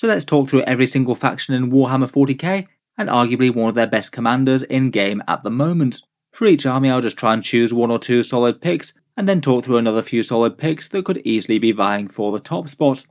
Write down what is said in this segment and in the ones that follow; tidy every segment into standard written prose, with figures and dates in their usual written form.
So let's talk through every single faction in Warhammer 40k, and arguably one of their best commanders in game at the moment. For each army I'll just try and choose one or two solid picks, and then talk through another few solid picks that could easily be vying for the top spot.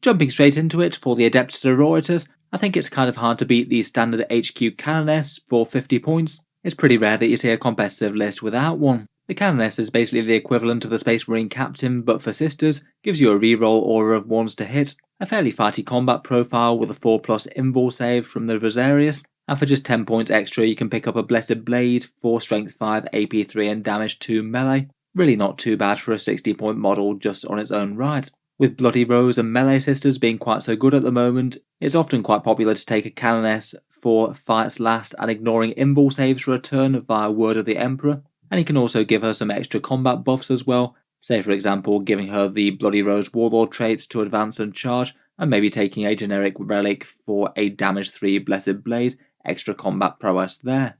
Jumping straight into it, for the Adepta Sororitas, I think it's kind of hard to beat the standard HQ Canoness for 50 points. It's pretty rare that you see a competitive list without one. The Canoness is basically the equivalent of the Space Marine Captain but for sisters, gives you a reroll aura of 1s to hit, a fairly fighty combat profile with a 4+ invul save from the Rosarius, and for just 10 points extra you can pick up a Blessed Blade for Strength 5, AP 3 and Damage 2 melee. Really not too bad for a 60 point model just on its own right. With Bloody Rose and Melee Sisters being quite so good at the moment, it's often quite popular to take a Canoness for fights last and ignoring invul saves for a turn via Word of the Emperor, and you can also give her some extra combat buffs as well, say for example giving her the Bloody Rose Warlord traits to advance and charge, and maybe taking a generic relic for a damage 3 Blessed Blade, extra combat prowess there.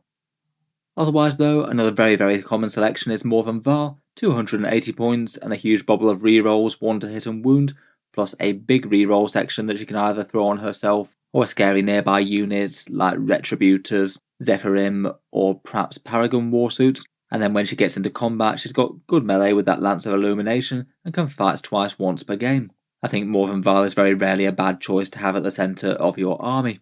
Otherwise though, another very common selection is Morvenn Vahl, 280 points and a huge bubble of rerolls, 1 to hit and wound, plus a big reroll section that she can either throw on herself or scary nearby units like Retributors, Zephyrim or perhaps Paragon Warsuits, and then when she gets into combat she's got good melee with that Lance of Illumination and can fight twice once per game. I think Morvenn Vahl is very rarely a bad choice to have at the centre of your army.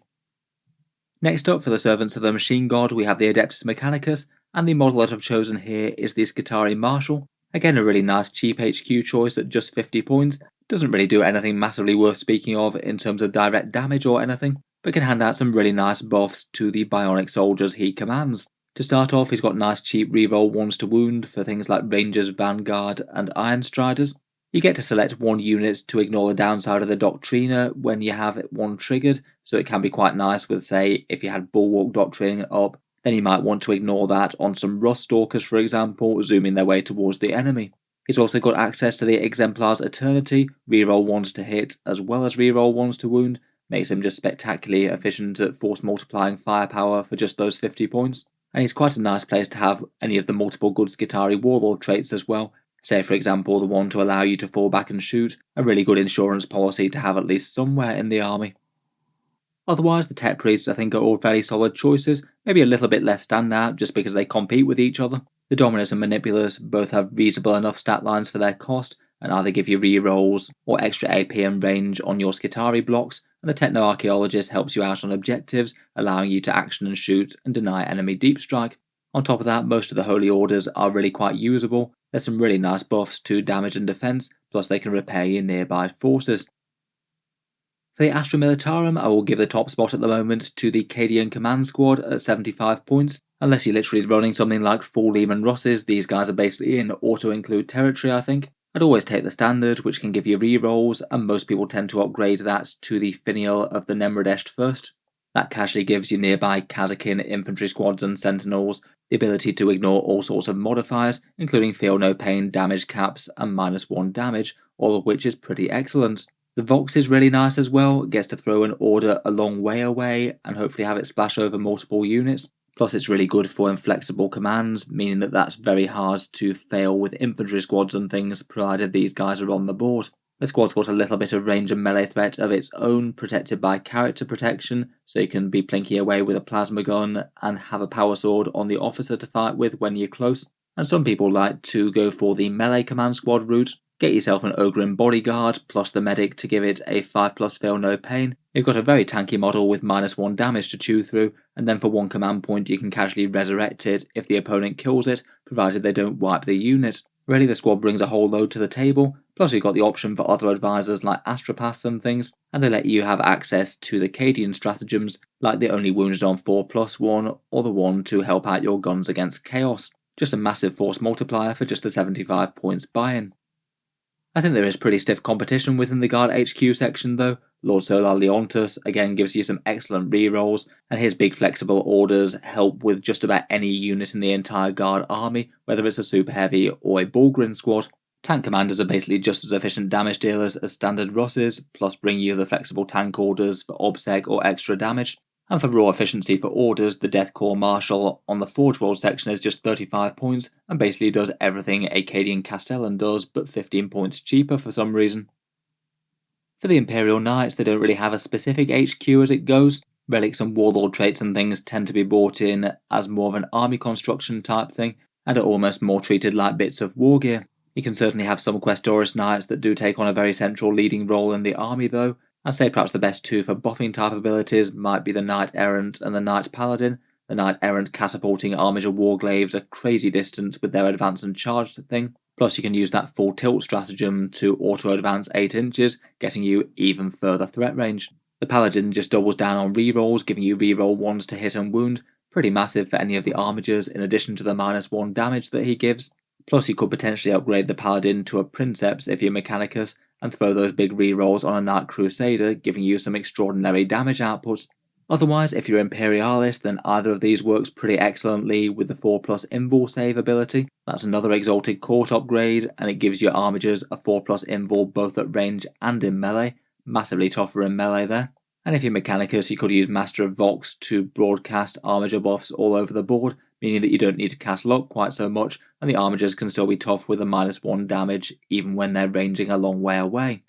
Next up, for the Servants of the Machine God, we have the Adeptus Mechanicus, and the model that I've chosen here is the Skitarii Marshal. Again, a really nice cheap HQ choice at just 50 points. Doesn't really do anything massively worth speaking of in terms of direct damage or anything, but can hand out some really nice buffs to the bionic soldiers he commands. To start off, he's got nice cheap reroll 1s to wound for things like Rangers, Vanguard and Iron Striders. You get to select one unit to ignore the downside of the Doctrina when you have one triggered, so it can be quite nice with, say, if you had Bulwark Doctrine up, then you might want to ignore that on some Rust Stalkers for example, zooming their way towards the enemy. He's also got access to the Exemplar's Eternity, reroll 1s to hit as well as reroll 1s to wound, makes him just spectacularly efficient at force multiplying firepower for just those 50 points, and he's quite a nice place to have any of the multiple good Skitarii Warlord traits as well. Say for example the one to allow you to fall back and shoot, a really good insurance policy to have at least somewhere in the army. Otherwise the Tech Priests I think are all very solid choices, maybe a little bit less standout just because they compete with each other. The Dominus and Manipulus both have reasonable enough stat lines for their cost, and either give you rerolls or extra AP and range on your Skitarii blocks, and the Techno-Archaeologist helps you out on objectives, allowing you to action and shoot and deny enemy deep strike. On top of that, most of the Holy Orders are really quite usable. There's some really nice buffs to damage and defense, plus they can repair your nearby forces. For the Astra Militarum, I will give the top spot at the moment to the Cadian Command Squad at 75 points. Unless you're literally running something like full Lehman Russes, these guys are basically in auto-include territory I think. I'd always take the standard, which can give you rerolls, and most people tend to upgrade that to the Finial of the Nemradest first. That casually gives you nearby Kazakin infantry squads and sentinels the ability to ignore all sorts of modifiers, including feel no pain, damage caps, and -1 damage, all of which is pretty excellent. The Vox is really nice as well, it gets to throw an order a long way away and hopefully have it splash over multiple units. Plus it's really good for inflexible commands, meaning that that's very hard to fail with infantry squads and things, provided these guys are on the board. The squad's got a little bit of range and melee threat of its own, protected by character protection, so you can be plinking away with a plasma gun and have a power sword on the officer to fight with when you're close. And some people like to go for the melee command squad route. Get yourself an Ogrin bodyguard plus the medic to give it a 5+ fail no pain. You've got a very tanky model with -1 damage to chew through, and then for 1 command point you can casually resurrect it if the opponent kills it, provided they don't wipe the unit. Really the squad brings a whole load to the table, plus you've got the option for other advisors like astropaths and things, and they let you have access to the Cadian stratagems like the only wounded on 4+1 or the one to help out your guns against chaos. Just a massive force multiplier for just the 75 points buy-in. I think there is pretty stiff competition within the Guard HQ section though. Lord Solar Leontus again gives you some excellent rerolls, and his big flexible orders help with just about any unit in the entire Guard army, whether it's a super heavy or a Bullgrin squad. Tank commanders are basically just as efficient damage dealers as standard Russes, plus bring you the flexible tank orders for obsec or extra damage. And for raw efficiency for orders, the Deathcore Marshal on the Forge World section is just 35 points, and basically does everything a Cadian Castellan does, but 15 points cheaper for some reason. For the Imperial Knights, they don't really have a specific HQ as it goes. Relics and warlord traits and things tend to be bought in as more of an army construction type thing, and are almost more treated like bits of war gear. You can certainly have some Questoris Knights that do take on a very central leading role in the army though. I'd say perhaps the best two for buffing type abilities might be the Knight Errant and the Knight Paladin. The Knight Errant catapulting armies of warglaives a crazy distance with their advance and charge thing. Plus you can use that full tilt stratagem to auto-advance 8 inches, getting you even further threat range. The Paladin just doubles down on rerolls, giving you reroll 1s to hit and wound, pretty massive for any of the armigers in addition to the -1 damage that he gives. Plus you could potentially upgrade the Paladin to a Princeps if you're Mechanicus, and throw those big rerolls on a Knight Crusader, giving you some extraordinary damage output. Otherwise, if you're Imperialis, then either of these works pretty excellently with the 4+ Invul save ability. That's another Exalted Court upgrade, and it gives your armigers a 4+ Invul both at range and in melee. Massively tougher in melee there. And if you're Mechanicus, you could use Master of Vox to broadcast armiger buffs all over the board, meaning that you don't need to cast luck quite so much, and the armigers can still be tough with a -1 damage even when they're ranging a long way away.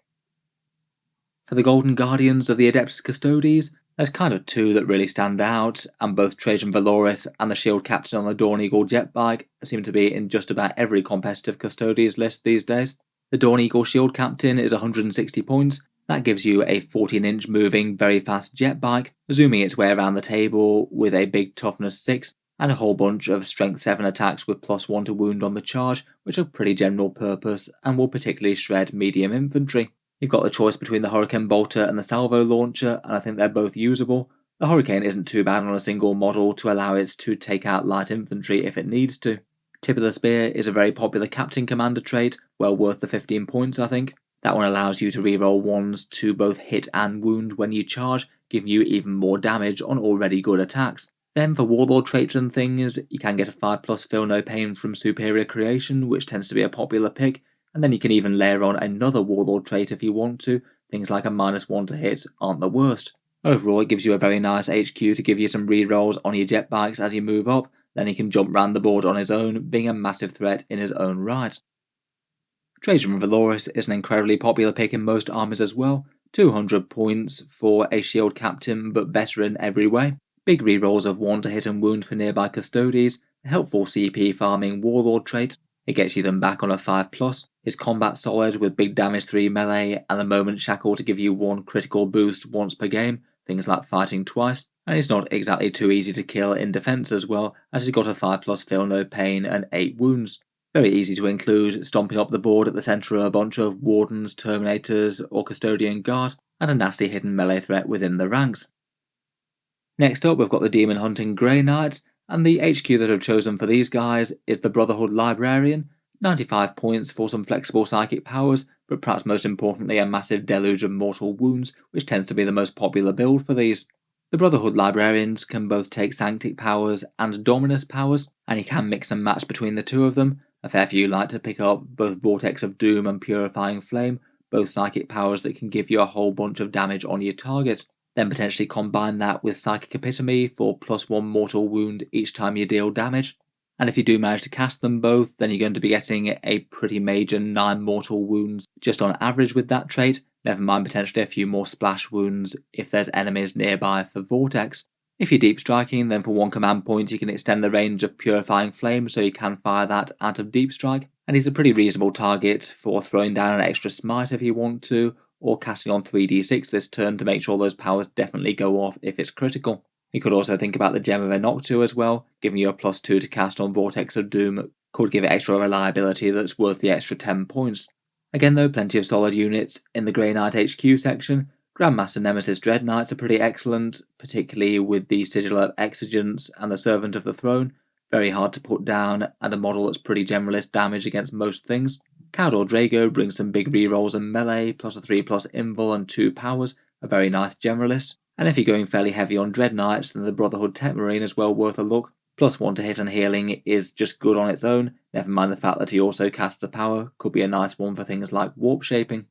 For the Golden Guardians of the Adeptus Custodes, there's kind of two that really stand out, and both Trajan Valoris and the Shield Captain on the Dawn Eagle Jetbike seem to be in just about every competitive Custodes list these days. The Dawn Eagle Shield Captain is 160 points. That gives you a 14-inch moving, very fast jet bike, zooming its way around the table with a big toughness 6, and a whole bunch of strength 7 attacks with +1 to wound on the charge, which are pretty general purpose and will particularly shred medium infantry. You've got the choice between the Hurricane Bolter and the Salvo Launcher, and I think they're both usable. The Hurricane isn't too bad on a single model to allow it to take out light infantry if it needs to. Tip of the Spear is a very popular Captain Commander trait, well worth the 15 points I think. That one allows you to reroll 1s to both hit and wound when you charge, giving you even more damage on already good attacks. Then for warlord traits and things, you can get a 5+ Feel No Pain from Superior Creation, which tends to be a popular pick, and then you can even layer on another warlord trait if you want to. Things like a -1 to hit aren't the worst. Overall, it gives you a very nice HQ to give you some rerolls on your jet bikes as you move up, then he can jump round the board on his own, being a massive threat in his own right. Trajan Valoris is an incredibly popular pick in most armies as well, 200 points for a shield captain but better in every way. Big rerolls of 1 to hit and wound for nearby Custodes, a helpful CP farming warlord trait, it gets you them back on a 5+, his combat solid with big damage 3 melee and the moment shackle to give you 1 critical boost once per game, things like fighting twice, and he's not exactly too easy to kill in defense as well, as he's got a 5+ Feel No Pain and 8 wounds. Very easy to include, stomping up the board at the centre of a bunch of Wardens, Terminators or Custodian Guard, and a nasty hidden melee threat within the ranks. Next up we've got the Demon Hunting Grey Knights, and the HQ that I've chosen for these guys is the Brotherhood Librarian, 95 points for some flexible psychic powers, but perhaps most importantly a massive deluge of mortal wounds, which tends to be the most popular build for these. The Brotherhood Librarians can both take Sanctic powers and Dominus powers, and you can mix and match between the two of them. A fair few like to pick up both Vortex of Doom and Purifying Flame, both psychic powers that can give you a whole bunch of damage on your target. Then potentially combine that with Psychic Epitome for +1 mortal wound each time you deal damage. And if you do manage to cast them both, then you're going to be getting a pretty major 9 mortal wounds just on average with that trait, never mind potentially a few more splash wounds if there's enemies nearby for Vortex. If you're deep striking, then for 1 command point you can extend the range of Purifying Flame so you can fire that out of deep strike, and he's a pretty reasonable target for throwing down an extra smite if you want to, or casting on 3d6 this turn to make sure those powers definitely go off if it's critical. You could also think about the Gem of Enoctu as well, giving you a +2 to cast on Vortex of Doom could give it extra reliability that's worth the extra 10 points. Again though, plenty of solid units in the Grey Knight HQ section. Grandmaster Nemesis Dread Knights are pretty excellent, particularly with the Sigil of Exigence and the Servant of the Throne, very hard to put down and a model that's pretty generalist damage against most things. Cawdor Drago brings some big rerolls and melee, plus a 3+ invul and 2 powers, a very nice generalist. And if you're going fairly heavy on Dread Knights, then the Brotherhood Tetmarine is well worth a look. +1 to hit and healing is just good on its own, never mind the fact that he also casts a power, could be a nice one for things like warp shaping.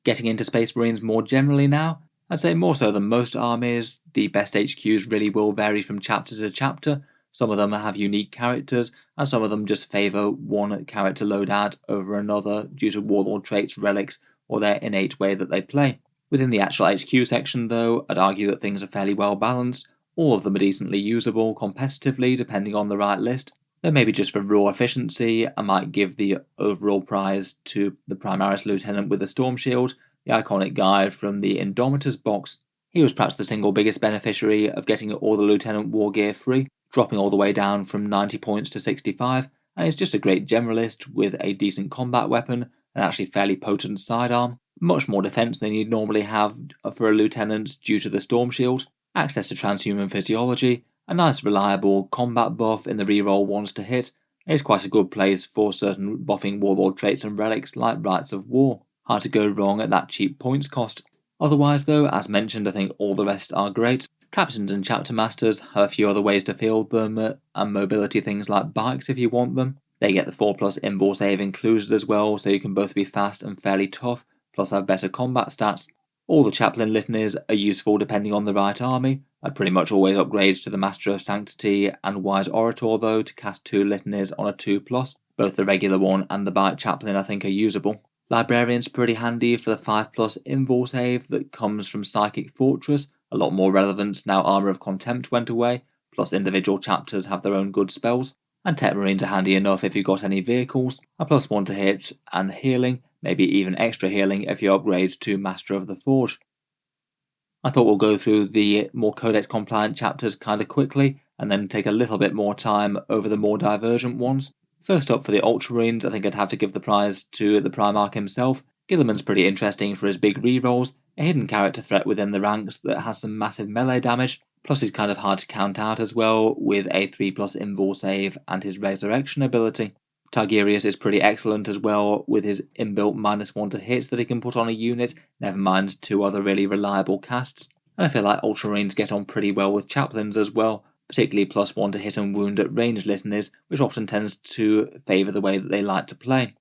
Getting into Space Marines more generally now, I'd say more so than most armies, the best HQs really will vary from chapter to chapter. Some of them have unique characters, and some of them just favour one character loadout over another due to warlord traits, relics, or their innate way that they play. Within the actual HQ section though, I'd argue that things are fairly well balanced. All of them are decently usable competitively depending on the right list. Though maybe just for raw efficiency, I might give the overall prize to the Primaris Lieutenant with the Storm Shield, the iconic guide from the Indomitus box. He was perhaps the single biggest beneficiary of getting all the Lieutenant war gear free, dropping all the way down from 90 points to 65, and is just a great generalist with a decent combat weapon, and actually fairly potent sidearm, much more defense than you'd normally have for a lieutenant due to the Storm Shield, access to transhuman physiology, a nice reliable combat buff in the reroll ones to hit, and is quite a good place for certain buffing warlord traits and relics like Rites of War. Hard to go wrong at that cheap points cost. Otherwise though, as mentioned, I think all the rest are great. Captains and chapter masters have a few other ways to field them, and mobility things like bikes if you want them. They get the 4+ invul save included as well, so you can both be fast and fairly tough, plus have better combat stats. All the chaplain litanies are useful depending on the right army. I'd pretty much always upgrade to the Master of Sanctity and Wise Orator though to cast 2 litanies on a 2+. Both the regular one and the bike chaplain I think are usable. Librarian's pretty handy for the 5+ invul save that comes from Psychic Fortress, a lot more relevant now Armour of Contempt went away, plus individual chapters have their own good spells. And Tech Marines are handy enough if you've got any vehicles, a +1 to hit and healing, maybe even extra healing if you upgrade to Master of the Forge. I thought we'll go through the more Codex compliant chapters kinda quickly, and then take a little bit more time over the more divergent ones. First up for the Ultramarines, I think I'd have to give the prize to the Primarch himself. Guilliman's pretty interesting for his big rerolls, a hidden character threat within the ranks that has some massive melee damage, plus he's kind of hard to count out as well with a 3+ invul save and his resurrection ability. Targerius is pretty excellent as well with his inbuilt -1 to hit that he can put on a unit, never mind 2 other really reliable casts. And I feel like Ultramarines get on pretty well with chaplains as well, particularly +1 to hit and wound at ranged litanies, which often tends to favour the way that they like to play.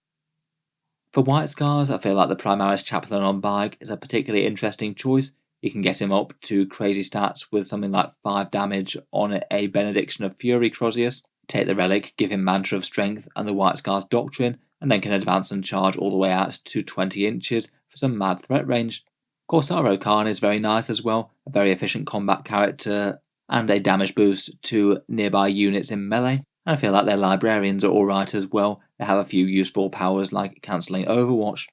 For White Scars, I feel like the Primaris Chaplain on bike is a particularly interesting choice. You can get him up to crazy stats with something like 5 damage on a Benediction of Fury Crozius, take the relic, give him Mantra of Strength and the White Scars Doctrine, and then can advance and charge all the way out to 20 inches for some mad threat range. Corsaro Khan is very nice as well, a very efficient combat character and a damage boost to nearby units in melee. And I feel like their librarians are alright as well, they have a few useful powers like cancelling Overwatch.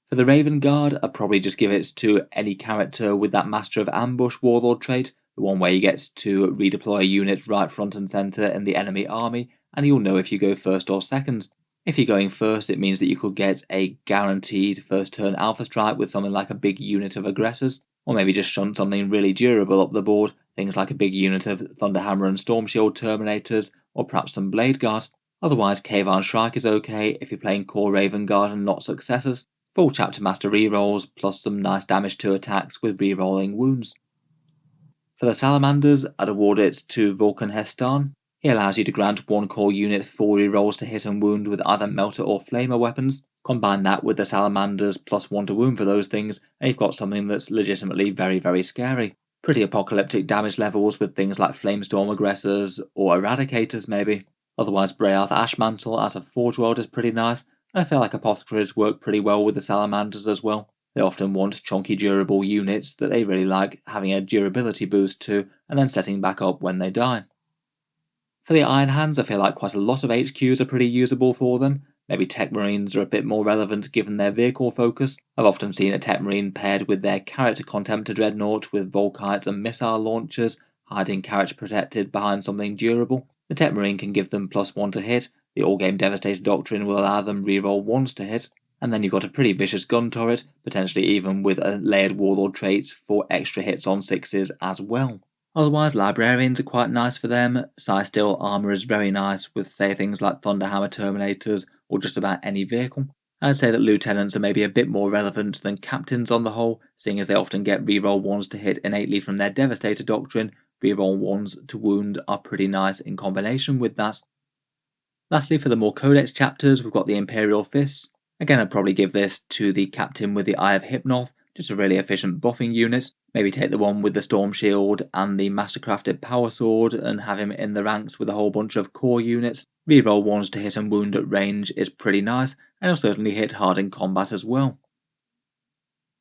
For the Raven Guard, I'd probably just give it to any character with that Master of Ambush Warlord trait, the one where you get to redeploy a unit right front and centre in the enemy army, and you'll know if you go first or second. If you're going first, it means that you could get a guaranteed first turn Alpha Strike with something like a big unit of aggressors, or maybe just shunt something really durable up the board, things like a big unit of Thunderhammer and Storm Shield Terminators, or perhaps some Blade Guard. Otherwise, Kavan Shrike is okay if you're playing core Raven Guard and not successors. Full Chapter Master rerolls, plus some nice damage to attacks with rerolling wounds. For the Salamanders, I'd award it to Vulcan Hestan. He allows you to grant 1 core unit 4 rerolls to hit and wound with either Melter or Flamer weapons. Combine that with the Salamanders +1 to wound for those things, and you've got something that's legitimately very, very scary. Pretty apocalyptic damage levels with things like Flamestorm aggressors or Eradicators maybe. Otherwise, Breath Ashmantle as a Forge World is pretty nice, and I feel like Apothecaries work pretty well with the Salamanders as well. They often want chunky durable units that they really like having a durability boost to, and then setting back up when they die. For the Iron Hands, I feel like quite a lot of HQs are pretty usable for them. Maybe Tech Marines are a bit more relevant given their vehicle focus. I've often seen a Tech Marine paired with their Character Contemptor Dreadnought with Volkites and missile launchers, hiding character protected behind something durable. The Tech Marine can give them +1 to hit, the All-Game Devastator Doctrine will allow them reroll 1s to hit, and then you've got a pretty vicious gun turret, potentially even with a layered Warlord traits for extra hits on 6s as well. Otherwise, Librarians are quite nice for them. Steel armour is very nice with, say, things like Thunderhammer Terminators or just about any vehicle. I'd say that Lieutenants are maybe a bit more relevant than Captains on the whole, seeing as they often get reroll 1s to hit innately from their Devastator Doctrine. Reroll 1s to wound are pretty nice in combination with that. Lastly, for the more Codex chapters, we've got the Imperial Fists. Again, I'd probably give this to the Captain with the Eye of Hypnoth, just a really efficient buffing unit. Maybe take the one with the Storm Shield and the Mastercrafted Power Sword and have him in the ranks with a whole bunch of core units. Reroll 1s to hit and wound at range is pretty nice, and he'll certainly hit hard in combat as well.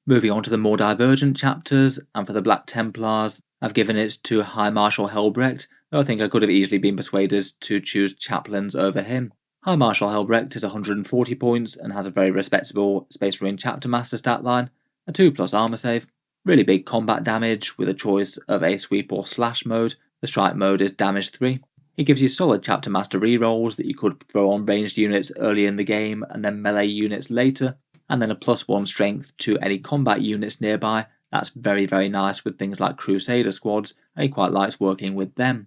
Moving on to the more divergent chapters, and for the Black Templars, I've given it to High Marshal Helbrecht, though I think I could have easily been persuaded to choose chaplains over him. High Marshal Helbrecht is 140 points and has a very respectable Space Marine Chapter Master stat line, a 2+ armor save, really big combat damage with a choice of a sweep or slash mode. The strike mode is damage 3. It gives you solid Chapter Master rerolls that you could throw on ranged units early in the game and then melee units later, and then a +1 strength to any combat units nearby. That's very nice with things like Crusader squads, and he quite likes working with them.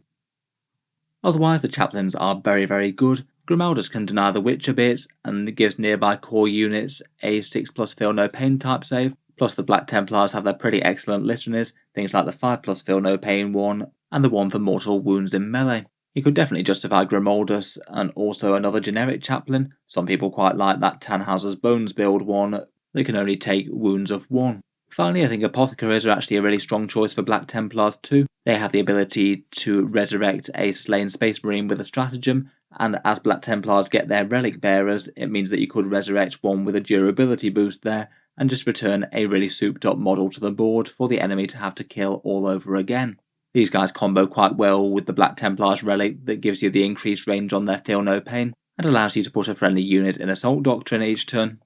Otherwise, the chaplains are very good. Grimaldus can deny the witch a bit, and gives nearby core units a 6+ feel no pain type save, plus the Black Templars have their pretty excellent litanies, things like the 5+ feel no pain one, and the one for mortal wounds in melee. You could definitely justify Grimaldus and also another generic chaplain. Some people quite like that Tannhauser's Bones build one that can only take wounds of 1. Finally, I think Apothecaries are actually a really strong choice for Black Templars too. They have the ability to resurrect a slain Space Marine with a stratagem, and as Black Templars get their relic bearers, it means that you could resurrect one with a durability boost there, and just return a really souped up model to the board for the enemy to have to kill all over again. These guys combo quite well with the Black Templars relic that gives you the increased range on their Feel No Pain, and allows you to put a friendly unit in Assault Doctrine each turn.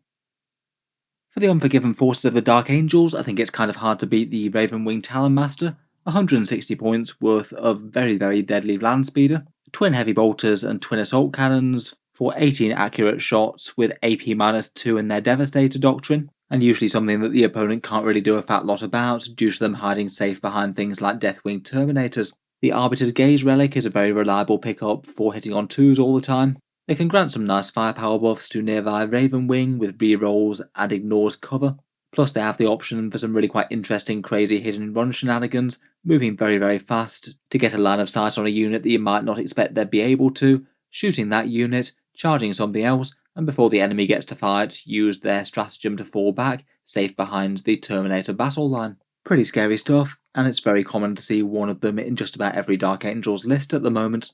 For the Unforgiven Forces of the Dark Angels, I think it's kind of hard to beat the Ravenwing Talon Master. 160 points worth of very deadly land speeder, twin heavy bolters and twin assault cannons for 18 accurate shots with AP-2 in their Devastator doctrine, and usually something that the opponent can't really do a fat lot about due to them hiding safe behind things like Deathwing Terminators. The Arbiter's Gaze relic is a very reliable pickup for hitting on 2s all the time. They can grant some nice firepower buffs to nearby Ravenwing with rerolls and ignores cover. Plus they have the option for some really quite interesting crazy hit and run shenanigans, moving very fast to get a line of sight on a unit that you might not expect they'd be able to, shooting that unit, charging something else, and before the enemy gets to fight, use their stratagem to fall back, safe behind the Terminator battle line. Pretty scary stuff, and it's very common to see one of them in just about every Dark Angels list at the moment.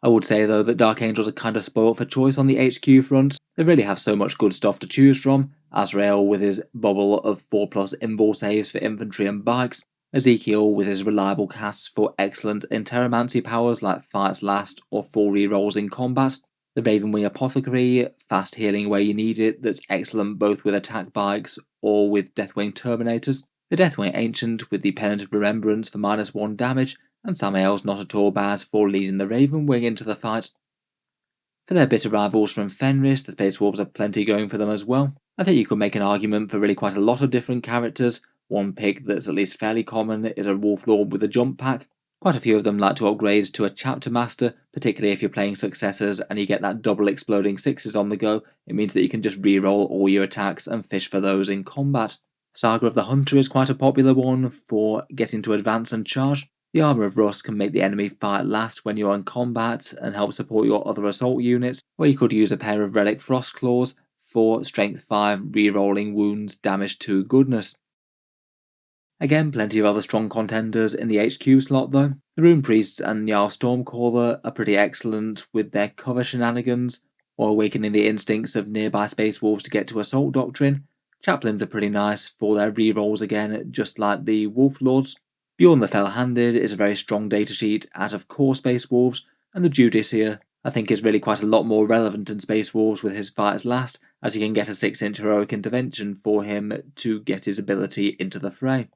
I would say though that Dark Angels are kind of spoiled for choice on the HQ front. They really have so much good stuff to choose from. Azrael with his bubble of 4+ invul saves for infantry and bikes. Ezekiel with his reliable casts for excellent Interromancy powers like Fights Last or 4 rerolls in combat. The Ravenwing Apothecary, fast healing where you need it, that's excellent both with attack bikes or with Deathwing Terminators. The Deathwing Ancient with the Penitent of Remembrance for -1 damage, and Samael's not at all bad for leading the Ravenwing into the fight. For their bitter rivals from Fenris, the Space Wolves have plenty going for them as well. I think you could make an argument for really quite a lot of different characters. One pick that's at least fairly common is a Wolf Lord with a jump pack. Quite a few of them like to upgrade to a Chapter Master, particularly if you're playing Successors and you get that double exploding 6s on the go. It means that you can just reroll all your attacks and fish for those in combat. Saga of the Hunter is quite a popular one for getting to advance and charge. The Armour of Rust can make the enemy fight last when you're in combat and help support your other assault units, or you could use a pair of Relic Frost Claws for Strength 5 rerolling wounds damage 2 goodness. Again, plenty of other strong contenders in the HQ slot though. The Rune Priests and Jarl Stormcaller are pretty excellent with their cover shenanigans, or awakening the instincts of nearby Space Wolves to get to Assault Doctrine. Chaplains are pretty nice for their rerolls again, just like the Wolf Lords. Bjorn the Fell-Handed is a very strong datasheet out of core Space Wolves, and the Judiciar I think is really quite a lot more relevant in Space Wolves with his Fights Last, as you can get a 6-inch heroic intervention for him to get his ability into the fray.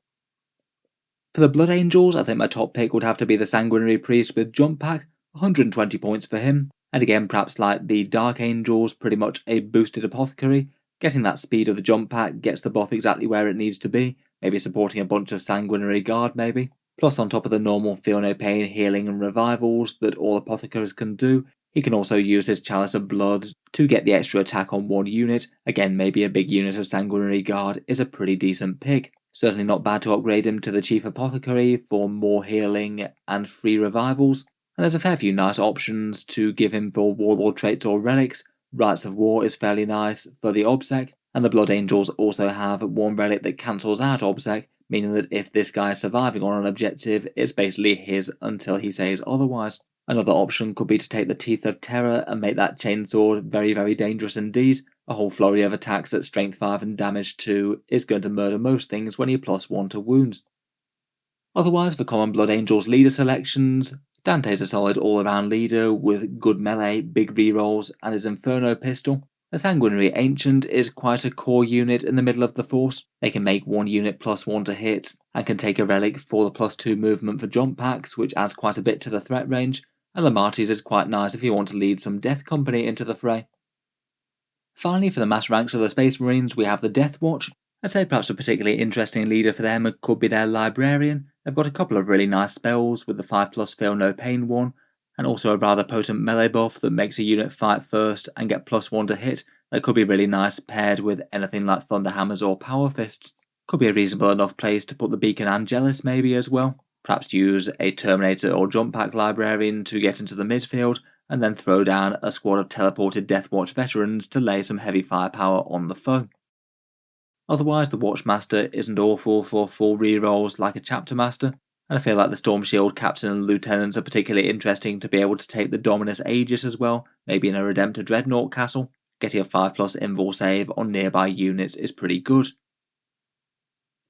For the Blood Angels, I think my top pick would have to be the Sanguinary Priest with Jump Pack, 120 points for him, and again perhaps like the Dark Angels, pretty much a boosted Apothecary. Getting that speed of the Jump Pack gets the buff exactly where it needs to be, maybe supporting a bunch of Sanguinary Guard maybe. Plus on top of the normal Feel No Pain, healing and revivals that all Apothecaries can do, he can also use his Chalice of Blood to get the extra attack on one unit. Again, maybe a big unit of Sanguinary Guard is a pretty decent pick. Certainly not bad to upgrade him to the Chief Apothecary for more healing and free revivals. And there's a fair few nice options to give him for Warlord traits or relics. Rites of War is fairly nice for the Obsec, and the Blood Angels also have one relic that cancels out Obsec, meaning that if this guy is surviving on an objective, it's basically his until he says otherwise. Another option could be to take the Teeth of Terror and make that chainsword very dangerous indeed. A whole flurry of attacks at strength 5 and damage 2 is going to murder most things when you +1 to wounds. Otherwise, for Common Blood Angels leader selections, Dante's a solid all-around leader with good melee, big rerolls, and his Inferno pistol. A Sanguinary Ancient is quite a core unit in the middle of the force. They can make one unit +1 to hit, and can take a relic for the +2 movement for jump packs, which adds quite a bit to the threat range, and Lamatis is quite nice if you want to lead some Death Company into the fray. Finally, for the mass ranks of the Space Marines, we have the Deathwatch. I'd say perhaps a particularly interesting leader for them could be their Librarian. They've got a couple of really nice spells with the 5+ Feel No Pain one, and also a rather potent melee buff that makes a unit fight first and get +1 to hit. That could be really nice paired with anything like Thunder Hammers or Power Fists. Could be a reasonable enough place to put the Beacon Angelus maybe as well. Perhaps use a Terminator or Jump Pack Librarian to get into the midfield, and then throw down a squad of teleported Deathwatch veterans to lay some heavy firepower on the foe. Otherwise, the Watchmaster isn't awful for full rerolls like a Chapter Master, and I feel like the Storm Shield Captain and Lieutenants are particularly interesting to be able to take the Dominus Aegis as well, maybe in a Redemptor Dreadnought castle. Getting a 5+ Invul save on nearby units is pretty good.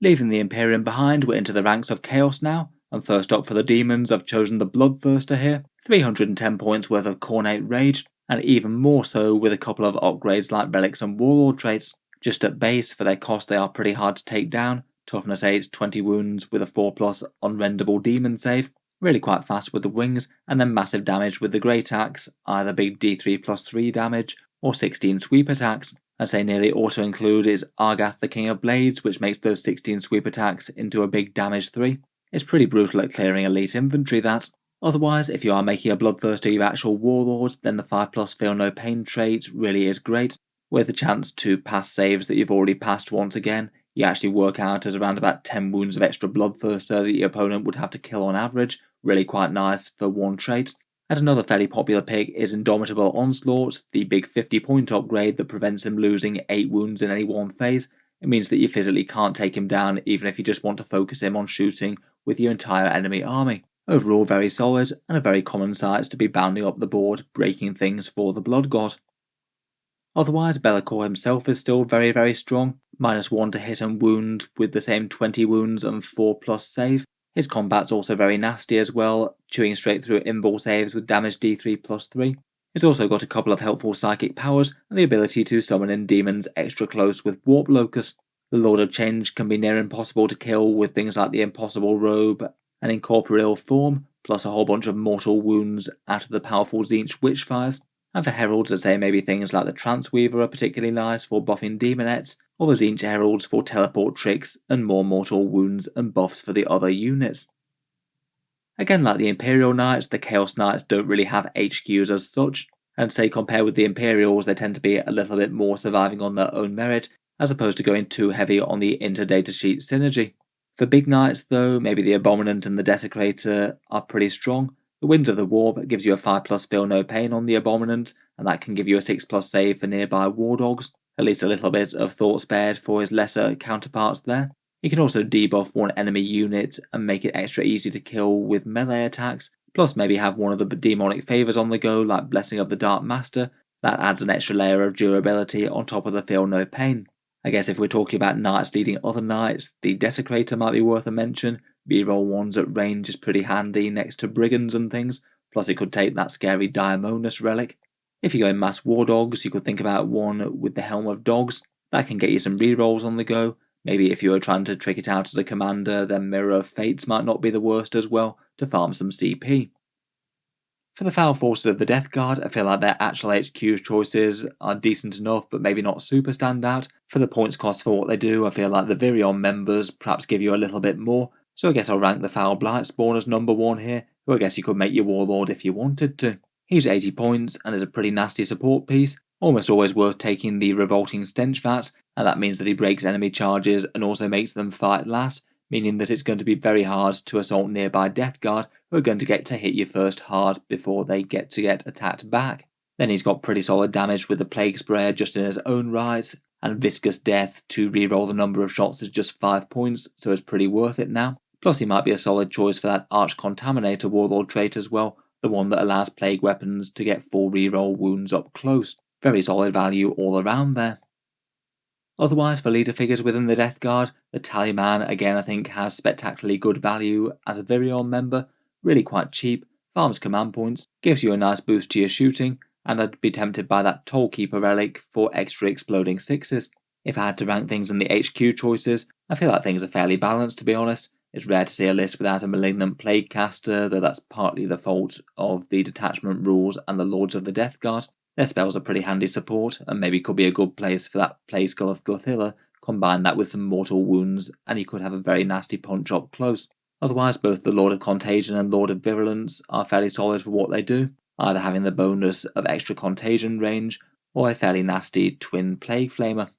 Leaving the Imperium behind, we're into the ranks of Chaos now, and first up for the Demons I've chosen the Bloodthirster here, 310 points worth of Cornate Rage, and even more so with a couple of upgrades like Relics and Warlord traits. Just at base, for their cost they are pretty hard to take down. Toughness 8, 20 wounds with a 4+ unrendable demon save, really quite fast with the wings, and then massive damage with the Great Axe, either big D3+3 damage or 16 sweep attacks. I'd say nearly auto-include is Argath the King of Blades, which makes those 16 sweep attacks into a big damage 3. It's pretty brutal at clearing elite infantry, that. Otherwise, if you are making a Bloodthirster your actual Warlord, then the 5+ Feel No Pain trait really is great. With the chance to pass saves that you've already passed once again, you actually work out as around about 10 wounds of extra Bloodthirster that your opponent would have to kill on average, really quite nice for one trait. And another fairly popular pick is Indomitable Onslaught, the big 50-point upgrade that prevents him losing 8 wounds in any one phase. It means that you physically can't take him down even if you just want to focus him on shooting with your entire enemy army. Overall very solid, and a very common sight to be bounding up the board, breaking things for the Blood God. Otherwise, Be'lakor himself is still very, very strong, -1 to hit and wound with the same 20 wounds and 4+ save. His combat's also very nasty as well, chewing straight through invul saves with damage D3+3. He's also got a couple of helpful psychic powers and the ability to summon in demons extra close with Warp Locus. The Lord of Change can be near impossible to kill with things like the Impossible Robe and Incorporeal Form, plus a whole bunch of mortal wounds out of the powerful Tzeentch Witchfires. And for Heralds, I'd say maybe things like the Transweaver are particularly nice for buffing Demonettes, or the Tzeentch Heralds for teleport tricks and more mortal wounds and buffs for the other units. Again, like the Imperial Knights, the Chaos Knights don't really have HQs as such, and say compared with the Imperials they tend to be a little bit more surviving on their own merit, as opposed to going too heavy on the inter-datasheet synergy. For big knights though, maybe the Abominant and the Desecrator are pretty strong. The Winds of the Warp gives you a 5+ Feel No Pain on the Abominant, and that can give you a 6+ save for nearby War Dogs, at least a little bit of thought spared for his lesser counterparts there. You can also debuff one enemy unit and make it extra easy to kill with melee attacks, plus maybe have one of the demonic favours on the go like Blessing of the Dark Master. That adds an extra layer of durability on top of the Feel No Pain. I guess if we're talking about knights leading other knights, the Desecrator might be worth a mention. Reroll ones at range is pretty handy next to Brigands and things, plus it could take that scary Daemonus relic. If you go in mass War Dogs, you could think about one with the Helm of Dogs. That can get you some rerolls on the go. Maybe if you were trying to trick it out as a commander, then Mirror of Fates might not be the worst as well, to farm some CP. For the Foul Forces of the Death Guard, I feel like their actual HQ choices are decent enough, but maybe not super standout. For the points cost for what they do, I feel like the Virion members perhaps give you a little bit more, so I guess I'll rank the Foul Blightspawn as number 1 here, who I guess you could make your Warlord if you wanted to. He's 80 points and is a pretty nasty support piece, almost always worth taking the Revolting Stench Vat, and that means that he breaks enemy charges and also makes them fight last, meaning that it's going to be very hard to assault nearby Death Guard, who are going to get to hit you first hard before they get to get attacked back. Then he's got pretty solid damage with the Plague Sprayer just in his own right, and Viscous Death to reroll the number of shots is just 5 points, so it's pretty worth it now. Plus he might be a solid choice for that Arch Contaminator Warlord trait as well, the one that allows plague weapons to get full reroll wounds up close. Very solid value all around there. Otherwise, for leader figures within the Death Guard, the Tallyman again I think has spectacularly good value as a Virion member, really quite cheap, farms command points, gives you a nice boost to your shooting, and I'd be tempted by that Tollkeeper relic for extra exploding sixes. If I had to rank things in the HQ choices, I feel like things are fairly balanced to be honest. It's rare to see a list without a Malignant Plague Caster, though that's partly the fault of the detachment rules and the Lords of the Death Guard. Their spells are pretty handy support, and maybe could be a good place for that Plague Skull of Gluthilla. Combine that with some mortal wounds, and you could have a very nasty punch up close. Otherwise, both the Lord of Contagion and Lord of Virulence are fairly solid for what they do, either having the bonus of extra contagion range, or a fairly nasty twin Plague Flamer.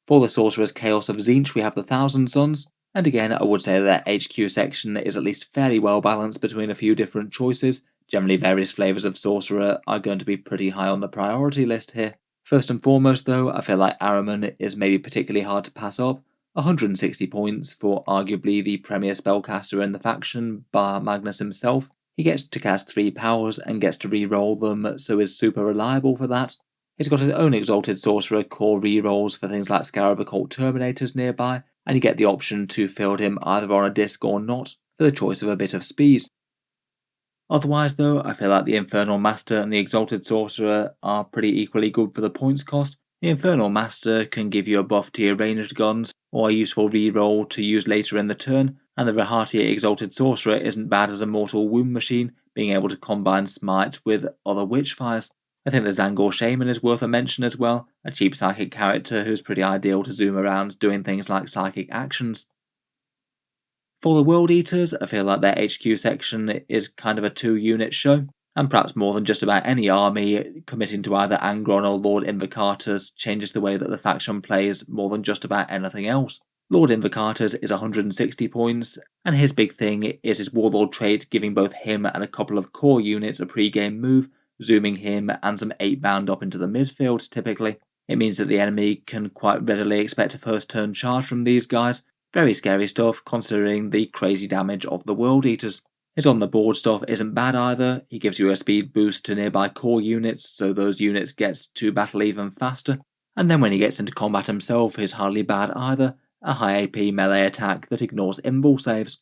For the Sorcerer's Chaos of Tzeentch, we have the Thousand Suns, and again I would say that their HQ section is at least fairly well balanced between a few different choices. Generally, various flavours of Sorcerer are going to be pretty high on the priority list here. First and foremost, though, I feel like Ahriman is maybe particularly hard to pass up. 160 points for arguably the premier spellcaster in the faction, bar Magnus himself. He gets to cast 3 powers and gets to re-roll them, so is super reliable for that. He's got his own Exalted Sorcerer core re-rolls for things like Scarab Occult Terminators nearby, and you get the option to field him either on a disc or not, for the choice of a bit of speed. Otherwise though, I feel like the Infernal Master and the Exalted Sorcerer are pretty equally good for the points cost. The Infernal Master can give you a buff to your ranged guns, or a useful reroll to use later in the turn, and the Rahati Exalted Sorcerer isn't bad as a mortal wound machine, being able to combine Smite with other Witchfires. I think the Zangor Shaman is worth a mention as well, a cheap psychic character who's pretty ideal to zoom around doing things like psychic actions. For the World Eaters, I feel like their HQ section is kind of a 2-unit show, and perhaps more than just about any army, committing to either Angron or Lord Invocatus changes the way that the faction plays more than just about anything else. Lord Invocatus is 160 points, and his big thing is his Warlord trait giving both him and a couple of core units a pre-game move, zooming him and some 8-bound up into the midfield typically. It means that the enemy can quite readily expect a first turn charge from these guys. Very scary stuff considering the crazy damage of the World Eaters. His on the board stuff isn't bad either. He gives you a speed boost to nearby core units, so those units get to battle even faster. And then when he gets into combat himself, he's hardly bad either. A high AP melee attack that ignores invul saves.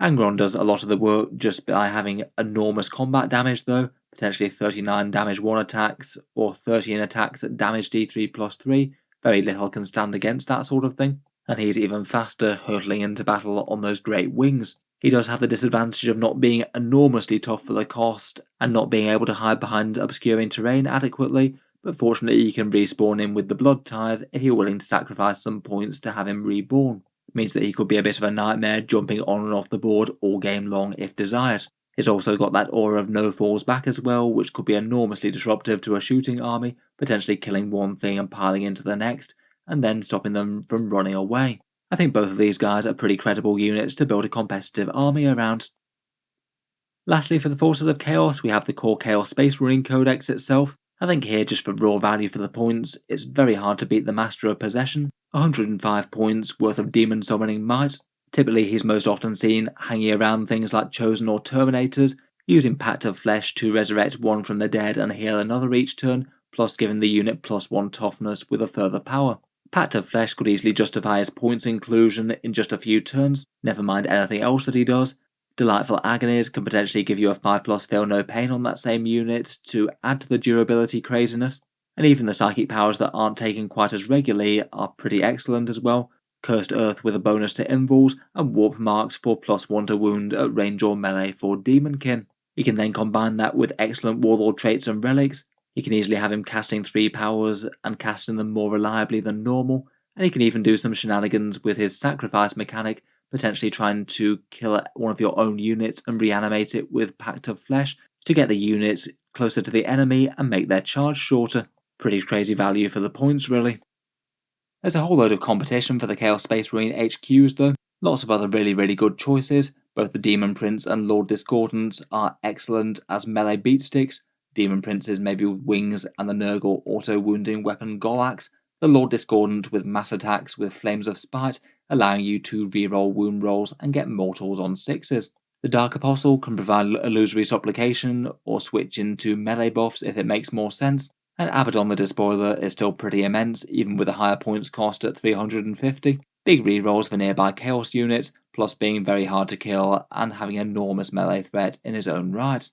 Angron does a lot of the work just by having enormous combat damage though, potentially 39 damage 1 attacks or 13 attacks at damage D3 plus 3. Very little can stand against that sort of thing. And he's even faster hurtling into battle on those great wings. He does have the disadvantage of not being enormously tough for the cost and not being able to hide behind obscuring terrain adequately, but fortunately you can respawn him with the Blood Tithe if you're willing to sacrifice some points to have him reborn. It means that he could be a bit of a nightmare jumping on and off the board all game long if desired. He's also got that aura of no falls back as well, which could be enormously disruptive to a shooting army, potentially killing one thing and piling into the next, and then stopping them from running away. I think both of these guys are pretty credible units to build a competitive army around. Lastly, for the Forces of Chaos, we have the core Chaos Space Marine Codex itself. I think here, just for raw value for the points, it's very hard to beat the Master of Possession. 105 points worth of demon summoning might. Typically, he's most often seen hanging around things like Chosen or Terminators, using Pact of Flesh to resurrect one from the dead and heal another each turn, plus giving the unit +1 toughness with a further power. Pact of Flesh could easily justify his points inclusion in just a few turns, never mind anything else that he does. Delightful Agonies can potentially give you a 5+ Feel No Pain on that same unit to add to the durability craziness, and even the psychic powers that aren't taken quite as regularly are pretty excellent as well. Cursed Earth with a bonus to invuls, and Warp Marks for +1 to wound at range or melee for Demonkin. You can then combine that with excellent Warlord traits and relics. You can easily have him casting 3 powers and casting them more reliably than normal, and he can even do some shenanigans with his sacrifice mechanic, potentially trying to kill one of your own units and reanimate it with Pact of Flesh to get the units closer to the enemy and make their charge shorter. Pretty crazy value for the points really. There's a whole load of competition for the Chaos Space Marine HQs though. Lots of other really good choices. Both the Demon Prince and Lord Discordant are excellent as melee beatsticks. Demon Princes maybe with wings and the Nurgle auto-wounding weapon Golax. The Lord Discordant with mass attacks with Flames of Spite, allowing you to reroll wound rolls and get mortals on 6s. The Dark Apostle can provide illusory supplication or switch into melee buffs if it makes more sense. And Abaddon the Despoiler is still pretty immense, even with a higher points cost at 350. Big rerolls for nearby Chaos units, plus being very hard to kill and having enormous melee threat in his own right.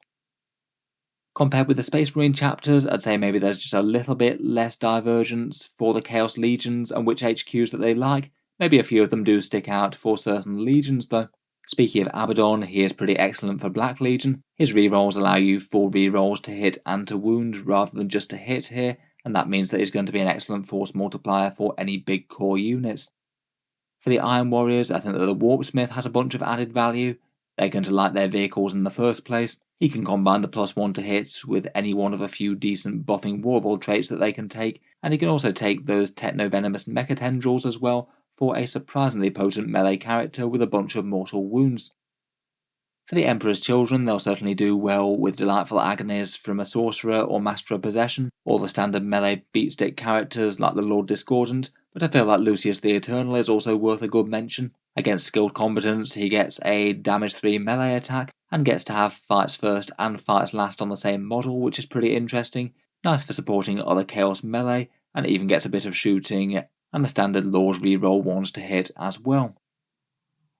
Compared with the Space Marine chapters, I'd say maybe there's just a little bit less divergence for the Chaos Legions and which HQs that they like. Maybe a few of them do stick out for certain legions though. Speaking of Abaddon, he is pretty excellent for Black Legion. His rerolls allow you 4 rerolls to hit and to wound rather than just to hit here, and that means that he's going to be an excellent force multiplier for any big core units. For the Iron Warriors, I think that the Warpsmith has a bunch of added value. They're going to like their vehicles in the first place. He can combine the +1 to hit with any one of a few decent buffing warlord traits that they can take, and he can also take those techno-venomous mecha tendrils as well for a surprisingly potent melee character with a bunch of mortal wounds. For the Emperor's Children, they'll certainly do well with delightful agonies from a Sorcerer or Master of Possession, or the standard melee beatstick characters like the Lord Discordant, but I feel like Lucius the Eternal is also worth a good mention. Against skilled combatants, he gets a damage 3 melee attack, and gets to have fights first and fights last on the same model, which is pretty interesting. Nice for supporting other Chaos melee, and it even gets a bit of shooting, and the standard Lord's reroll ones to hit as well.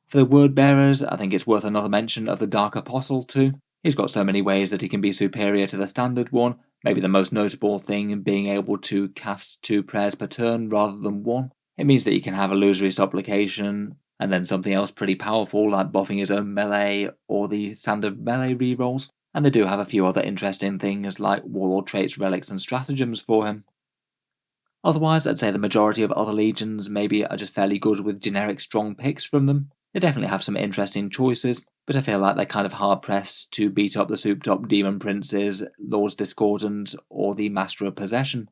For the Word Bearers, I think it's worth another mention of the Dark Apostle too. He's got so many ways that he can be superior to the standard one, maybe the most notable thing being able to cast 2 prayers per turn rather than 1. It means that he can have Illusory Supplication, and then something else pretty powerful like buffing his own melee or the standard melee rerolls, and they do have a few other interesting things like Warlord traits, relics and stratagems for him. Otherwise, I'd say the majority of other legions maybe are just fairly good with generic strong picks from them. They definitely have some interesting choices, but I feel like they're kind of hard-pressed to beat up the souped-up Demon Princes, Lords Discordant, or the Master of Possession.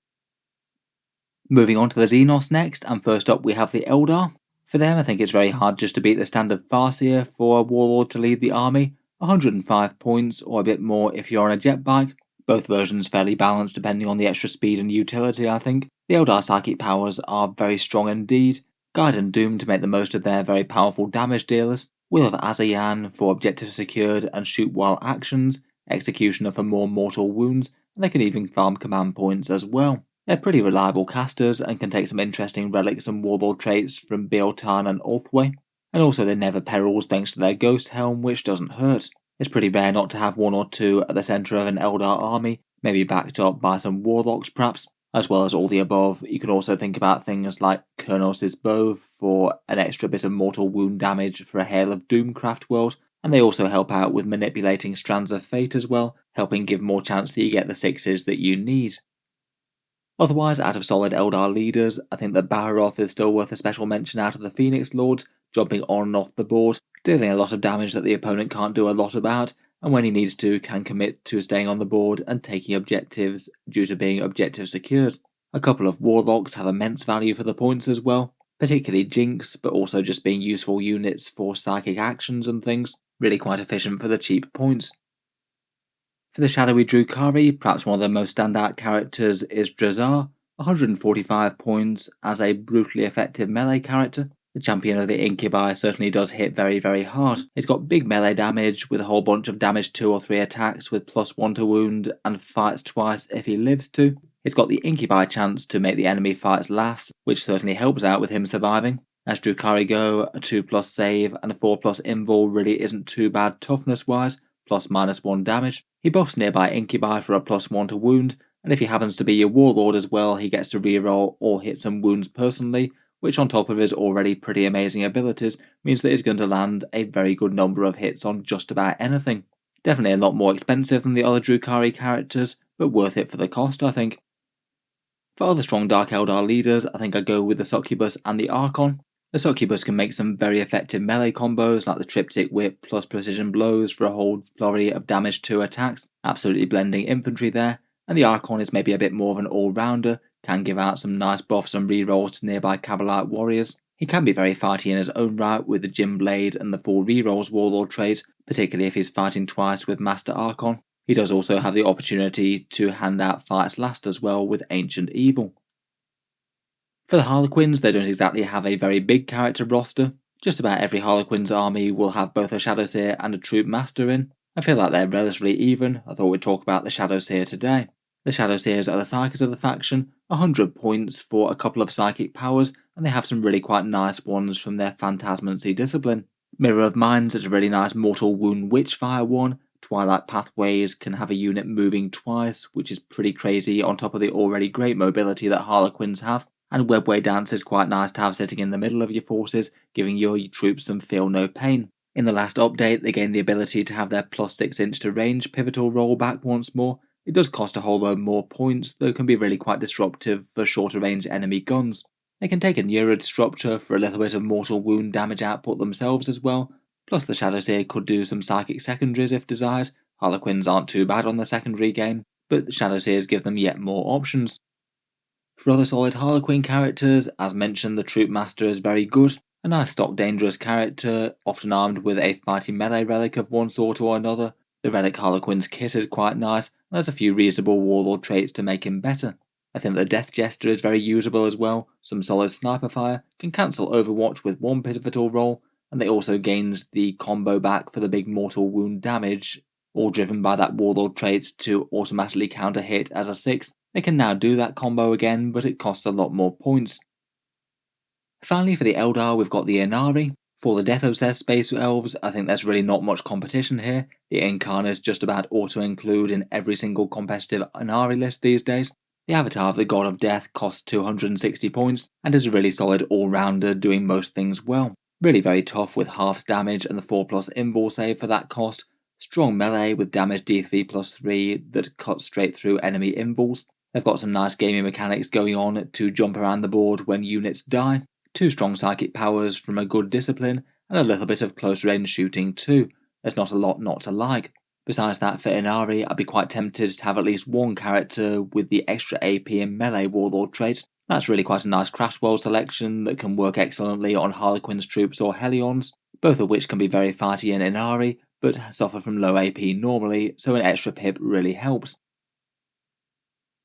Moving on to the Xenos next, and first up we have the Eldar. For them, I think it's very hard just to beat the standard Farseer for a Warlord to lead the army. 105 points, or a bit more if you're on a jet bike. Both versions fairly balanced depending on the extra speed and utility, I think. The Eldar psychic powers are very strong indeed. Guide and Doom to make the most of their very powerful damage dealers, Will of Azayan for objectives secured and shoot while actions, Executioner for more mortal wounds, and they can even farm command points as well. They're pretty reliable casters and can take some interesting relics and warlord traits from Votann and Ulthwé, and also they never perils thanks to their Ghost Helm, which doesn't hurt. It's pretty rare not to have 1 or 2 at the centre of an Eldar army, maybe backed up by some Warlocks perhaps. As well as all the above, you can also think about things like Kurnos' Bow for an extra bit of mortal wound damage for a Hail of Doom Craftworld, and they also help out with manipulating Strands of Fate as well, helping give more chance that you get the 6s that you need. Otherwise, out of solid Eldar leaders, I think that Baharoth is still worth a special mention out of the Phoenix Lords, jumping on and off the board, dealing a lot of damage that the opponent can't do a lot about, and when he needs to, can commit to staying on the board and taking objectives due to being objective secured. A couple of Warlocks have immense value for the points as well, particularly Jinx, but also just being useful units for psychic actions and things, really quite efficient for the cheap points. For the shadowy Drukhari, perhaps one of the most standout characters is Drazar, 145 points as a brutally effective melee character. The champion of the Incubi certainly does hit very, very hard. He's got big melee damage with a whole bunch of damage 2 or 3 attacks with +1 to wound and fights twice if he lives to. He's got the Incubi chance to make the enemy fights last, which certainly helps out with him surviving. As Drukhari go, a 2+ save and a 4+ invul really isn't too bad toughness wise, ±1 damage. He buffs nearby Incubi for a +1 to wound, and if he happens to be your Warlord as well, he gets to reroll or hit some wounds personally, which on top of his already pretty amazing abilities means that he's going to land a very good number of hits on just about anything. Definitely a lot more expensive than the other Drukhari characters, but worth it for the cost, I think. For other strong Dark Eldar leaders, I think I go with the Succubus and the Archon. The Succubus can make some very effective melee combos like the Triptych Whip plus Precision Blows for a whole flurry of damage 2 attacks, absolutely blending infantry there, and the Archon is maybe a bit more of an all-rounder, can give out some nice buffs and rerolls to nearby Cavalite warriors. He can be very fighty in his own right with the Gym Blade and the 4 rerolls Warlord trait, particularly if he's fighting twice with Master Archon. He does also have the opportunity to hand out fights last as well with Ancient Evil. For the Harlequins, they don't exactly have a very big character roster. Just about every Harlequins army will have both a Shadowseer and a Troop Master in. I feel like they're relatively even. I thought we'd talk about the Shadowseer today. The Shadowseers are the psychics of the faction, 100 points for a couple of psychic powers, and they have some really quite nice ones from their Phantasmancy discipline. Mirror of Minds is a really nice Mortal Wound Witchfire one. Twilight Pathways can have a unit moving twice, which is pretty crazy on top of the already great mobility that Harlequins have. And Webway Dance is quite nice to have sitting in the middle of your forces, giving your troops some feel no pain. In the last update, they gained the ability to have their plus 6 inch to range pivotal roll back once more. It does cost a whole load more points, though can be really quite disruptive for shorter range enemy guns. They can take a Neurodisruptor for a little bit of mortal wound damage output themselves as well, plus the Shadowseer could do some psychic secondaries if desired. Harlequins aren't too bad on the secondary game, but Shadowseers give them yet more options. For other solid Harlequin characters, as mentioned, the Troop Master is very good. A nice stock dangerous character, often armed with a fighting melee relic of one sort or another. The Relic Harlequin's kit is quite nice, and there's a few reasonable warlord traits to make him better. I think the Death Jester is very usable as well, some solid sniper fire, can cancel Overwatch with one pivotal roll, and they also gains the combo back for the big mortal wound damage, all driven by that warlord trait to automatically counter hit as a 6. They can now do that combo again, but it costs a lot more points. Finally, for the Eldar, we've got the Ynnari. For the Death-obsessed Space Elves, I think there's really not much competition here. The Incarnates just about auto-include in every single competitive Ynnari list these days. The Avatar of the God of Death costs 260 points, and is a really solid all-rounder doing most things well. Really very tough with half damage and the 4+ invul save for that cost. Strong melee with damage D3+3 that cuts straight through enemy invuls. They've got some nice gaming mechanics going on to jump around the board when units die. 2 strong psychic powers from a good discipline, and a little bit of close range shooting too. There's not a lot not to like. Besides that, for Ynnari, I'd be quite tempted to have at least one character with the extra AP and melee warlord traits. That's really quite a nice Craftworld selection that can work excellently on Harlequins troops or Hellions, both of which can be very fighty in Ynnari, but suffer from low AP normally, so an extra pip really helps.